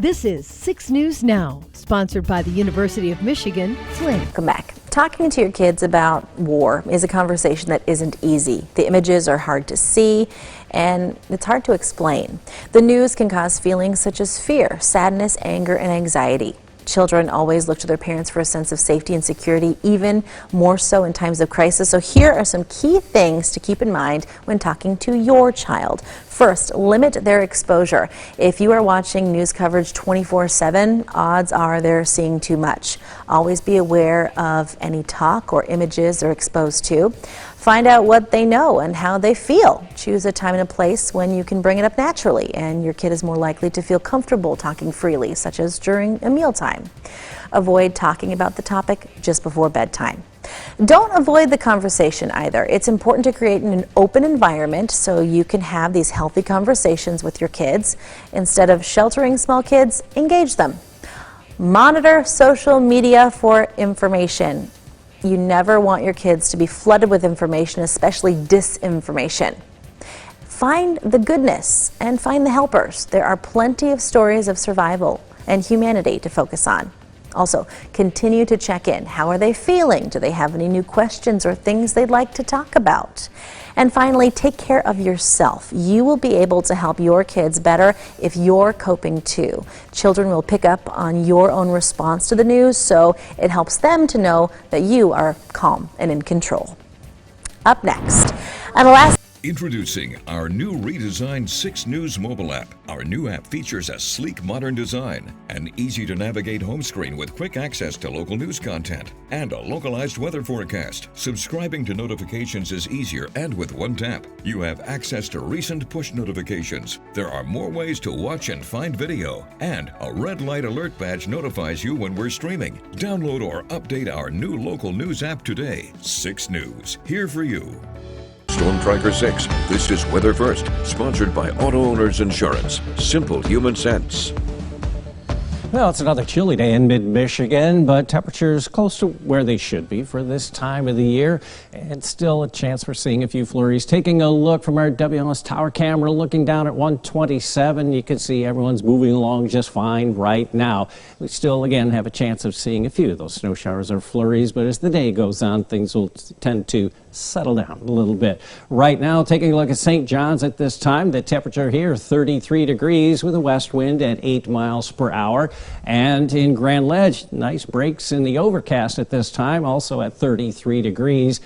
This is 6 News Now, sponsored by the University of Michigan, Flint. Welcome back. Talking to your kids about war is a conversation that isn't easy. The images are hard to see, and it's hard to explain. The news can cause feelings such as fear, sadness, anger, and anxiety. Children always look to their parents for a sense of safety and security, even more so in times of crisis. So here are some key things to keep in mind when talking to your child. First, limit their exposure. If you are watching news coverage 24/7, odds are they're seeing too much. Always be aware of any talk or images they're exposed to. Find out what they know and how they feel. Choose a time and a place when you can bring it up naturally and your kid is more likely to feel comfortable talking freely, such as during a mealtime. Avoid talking about the topic just before bedtime. Don't avoid the conversation either. It's important to create an open environment so you can have these healthy conversations with your kids. Instead of sheltering small kids, engage them. Monitor social media for information. You never want your kids to be flooded with information, especially disinformation. Find the goodness and find the helpers. There are plenty of stories of survival and humanity to focus on. Also, continue to check in. How are they feeling? Do they have any new questions or things they'd like to talk about? And finally, take care of yourself. You will be able to help your kids better if you're coping too. Children will pick up on your own response to the news, so it helps them to know that you are calm and in control. Up next, and last. Introducing our new redesigned 6 News mobile app. Our new app features a sleek modern design, an easy-to-navigate home screen with quick access to local news content, and a localized weather forecast. Subscribing to notifications is easier, and with one tap, you have access to recent push notifications. There are more ways to watch and find video, and a red light alert badge notifies you when we're streaming. Download or update our new local news app today. 6 News, here for you. Storm Tracker 6. This is Weather First, sponsored by Auto Owners Insurance. Simple human sense. Well, it's another chilly day in mid-Michigan, but temperatures close to where they should be for this time of the year, and still a chance for seeing a few flurries. Taking a look from our WLS tower camera, looking down at 127, you can see everyone's moving along just fine right now. We still, again, have a chance of seeing a few of those snow showers or flurries, but as the day goes on, things will tend to settle down a little bit. Right now, taking a look at St. John's at this time, the temperature here 33 degrees with a west wind at 8 miles per hour. And in Grand Ledge, nice breaks in the overcast at this time, also at 33 degrees.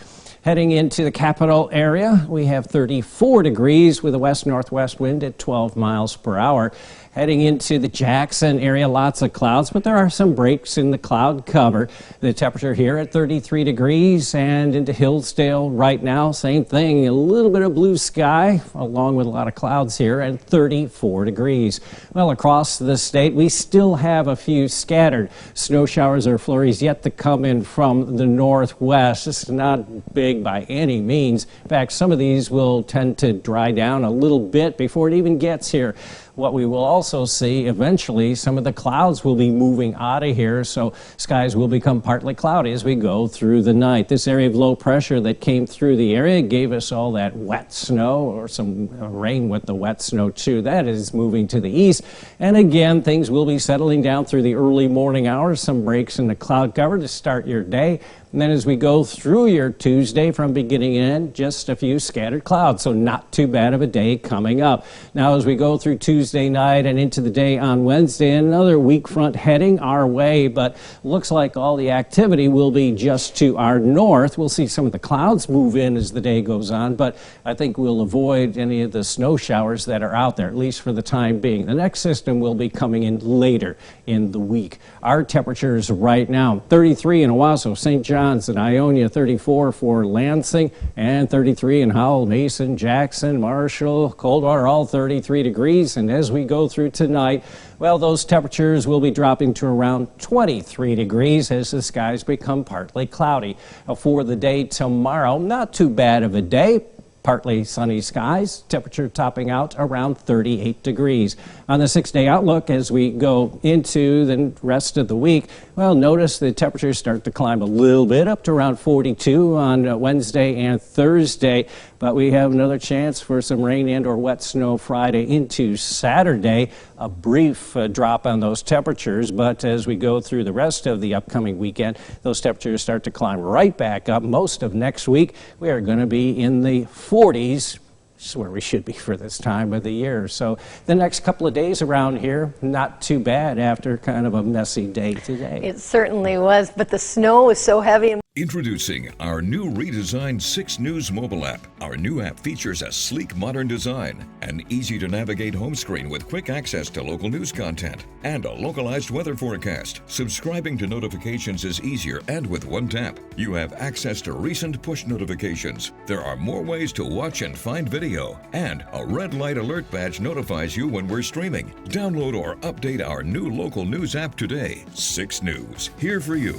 Heading into the capital area, we have 34 degrees with a west-northwest wind at 12 miles per hour. Heading into the Jackson area, lots of clouds, but there are some breaks in the cloud cover. The temperature here at 33 degrees, and into Hillsdale right now, same thing, a little bit of blue sky along with a lot of clouds here at 34 degrees. Well, across the state, we still have a few scattered snow showers or flurries yet to come in from the northwest. This is not big by any means. In fact, some of these will tend to dry down a little bit before it even gets here. What we will also see eventually, some of the clouds will be moving out of here, so skies will become partly cloudy as we go through the night. This area of low pressure that came through the area gave us all that wet snow, or some rain with the wet snow too. That is moving to the east, and again, things will be settling down through the early morning hours. Some breaks in the cloud cover to start your day. And then as we go through your Tuesday from beginning to end, just a few scattered clouds, so not too bad of a day coming up. Now as we go through Tuesday night and into the day on Wednesday, another weak front heading our way, but looks like all the activity will be just to our north. We'll see some of the clouds move in as the day goes on, but I think we'll avoid any of the snow showers that are out there, at least for the time being. The next system will be coming in later in the week. Our temperatures right now, 33 in Owasso, St. John, and Ionia, 34 for Lansing, and 33 in Howell, Mason, Jackson, Marshall, Coldwater, all 33 degrees. And as we go through tonight, well, those temperatures will be dropping to around 23 degrees as the skies become partly cloudy. For the day tomorrow, not too bad of a day. Partly sunny skies, temperature topping out around 38 degrees. On the 6-day outlook, as we go into the rest of the week, well, notice the temperatures start to climb a little bit up to around 42 on Wednesday and Thursday. But we have another chance for some rain and or wet snow Friday into Saturday. A brief drop on those temperatures, but as we go through the rest of the upcoming weekend, those temperatures start to climb right back up. Most of next week, we are going to be in the 40s. Which is where we should be for this time of the year. So the next couple of days around here, not too bad after kind of a messy day today. It certainly was, but the snow was so heavy. Introducing our new redesigned 6 News mobile app. Our new app features a sleek, modern design, an easy-to-navigate home screen with quick access to local news content, and a localized weather forecast. Subscribing to notifications is easier and with one tap. You have access to recent push notifications. There are more ways to watch and find video, and a red light alert badge notifies you when we're streaming. Download or update our new local news app today. 6 News, here for you.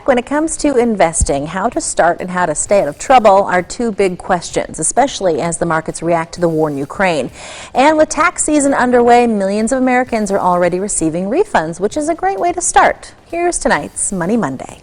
When it comes to investing, how to start and how to stay out of trouble are two big questions, especially as the markets react to the war in Ukraine. And with tax season underway, millions of Americans are already receiving refunds, which is a great way to start. Here's tonight's Money Monday.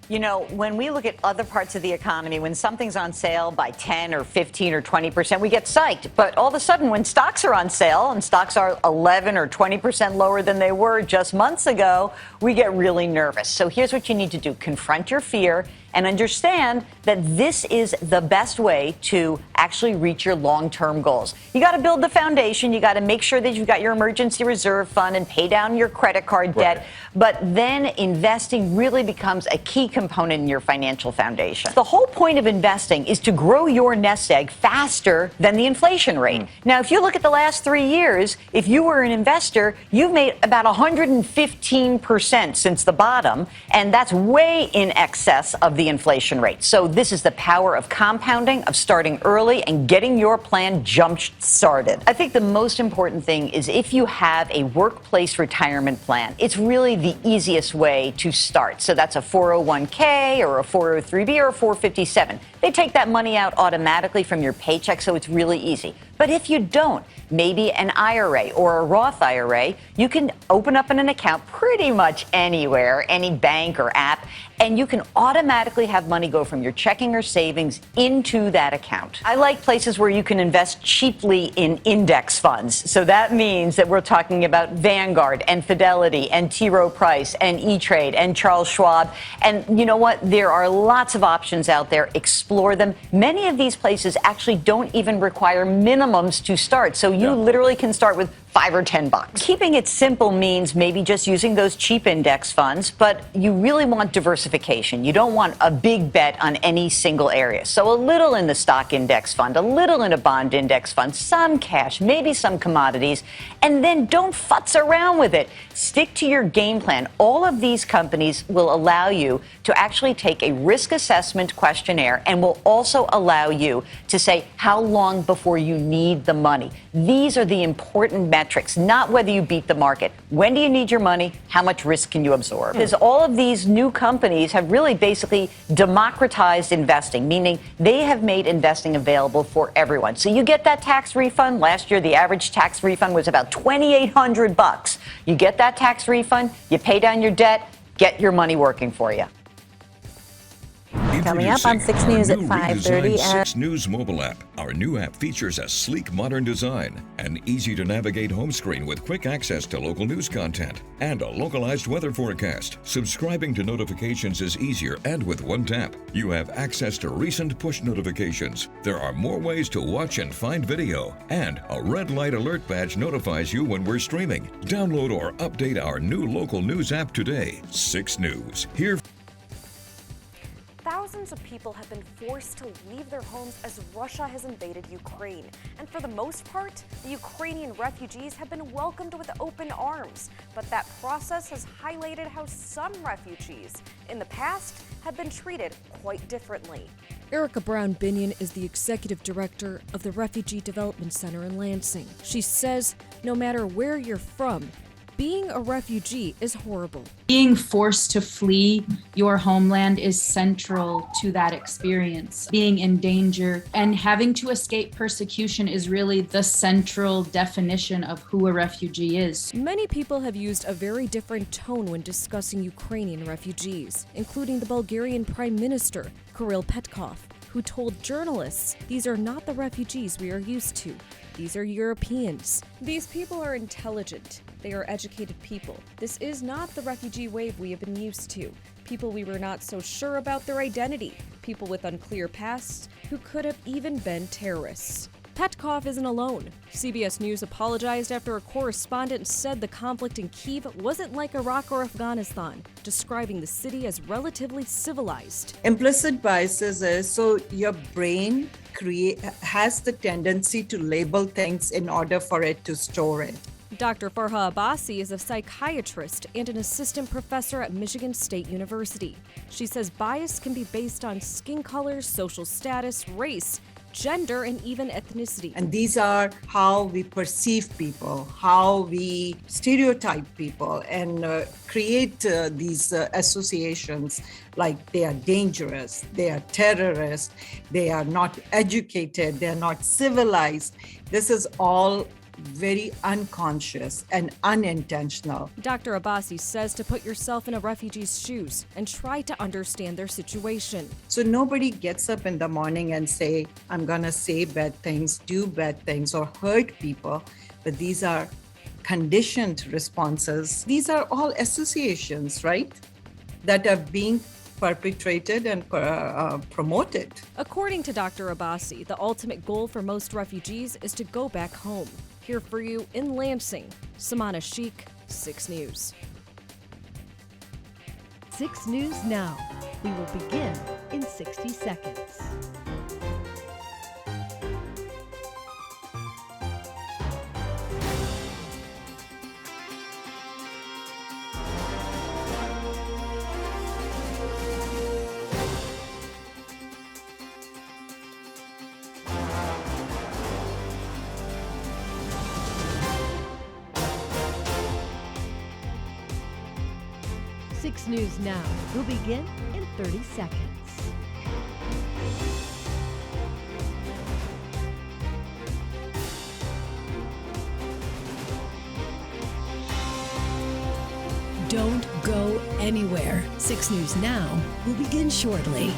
You know, when we look at other parts of the economy, when something's on sale by 10 or 15 or 20%, we get psyched. But all of a sudden, when stocks are on sale and stocks are 11 or 20% lower than they were just months ago, we get really nervous. So here's what you need to do. Confront your fear and understand that this is the best way to actually reach your long-term goals. You got to build the foundation. You got to make sure that you've got your emergency reserve fund and pay down your credit card debt. But then investing really becomes a key component in your financial foundation. The whole point of investing is to grow your nest egg faster than the inflation rate. Now, if you look at the last 3 years, if you were an investor, you've made about 115% since the bottom, and that's way in excess of the inflation rate. So this is the power of compounding, of starting early and getting your plan jump-started. I think the most important thing is if you have a workplace retirement plan, it's really the easiest way to start. So that's a 401k or a 403b or a 457. They take that money out automatically from your paycheck, so it's really easy. But if you don't, maybe an IRA or a Roth IRA, you can open up an account pretty much anywhere, any bank or app, and you can automatically have money go from your checking or savings into that account. I like places where you can invest cheaply in index funds. So that means that we're talking about Vanguard and Fidelity and T. Rowe Price and E-Trade and Charles Schwab. And you know what? There are lots of options out there. Explore them. Many of these places actually don't even require minimums to start. So you literally can start with $5 or $10. Keeping it simple means maybe just using those cheap index funds, but you really want diversification. You don't want a big bet on any single area. So a little in the stock index fund, a little in a bond index fund, some cash, maybe some commodities, and then don't futz around with it. Stick to your game plan. All of these companies will allow you to actually take a risk assessment questionnaire and will also allow you to say how long before you need the money. These are the important metrics, not whether you beat the market. When do you need your money? How much risk can you absorb? Because all of these new companies have really basically democratized investing, meaning they have made investing available for everyone. So you get that tax refund. Last year, the average tax refund was about $2,800. You get that tax refund, you pay down your debt, get your money working for you. Coming up on 6 News at 5:30. 6 News mobile app. Our new app features a sleek, modern design, an easy-to-navigate home screen with quick access to local news content, and a localized weather forecast. Subscribing to notifications is easier and with one tap. You have access to recent push notifications. There are more ways to watch and find video, and a red light alert badge notifies you when we're streaming. Download or update our new local news app today. 6 News, here. Thousands of people have been forced to leave their homes as Russia has invaded Ukraine. And for the most part, the Ukrainian refugees have been welcomed with open arms. But that process has highlighted how some refugees in the past have been treated quite differently. Erica Brown-Binion is the executive director of the Refugee Development Center in Lansing. She says no matter where you're from, Being a refugee is horrible. Being forced to flee your homeland is central to that experience. Being in danger and having to escape persecution is really the central definition of who a refugee is. Many people have used a very different tone when discussing Ukrainian refugees, including the Bulgarian Prime Minister, Kirill Petkov, who told journalists, "These are not the refugees we are used to. These are Europeans. These people are intelligent. They are educated people. This is not the refugee wave we have been used to. People we were not so sure about their identity. People with unclear pasts who could have even been terrorists." Petkov isn't alone. CBS News apologized after a correspondent said the conflict in Kyiv wasn't like Iraq or Afghanistan, describing the city as relatively civilized. Implicit biases is so your brain has the tendency to label things in order for it to store it. Dr. Farha Abbasi is a psychiatrist and an assistant professor at Michigan State University. She says bias can be based on skin color, social status, race, gender, and even ethnicity. And these are how we perceive people, how we stereotype people, and create these associations like they are dangerous, they are terrorists, they are not educated, they are not civilized. This is all very unconscious and unintentional. Dr. Abbasi says to put yourself in a refugee's shoes and try to understand their situation. So nobody gets up in the morning and say, I'm gonna say bad things, do bad things, or hurt people, but these are conditioned responses. These are all associations, right, that are being perpetrated and promoted. According to Dr. Abbasi, the ultimate goal for most refugees is to go back home. Here for you in Lansing, Samana Sheikh, 6 News. 6 News Now. We will begin in 60 seconds. Six News Now will begin in 30 seconds. Don't go anywhere. 6 News Now will begin shortly.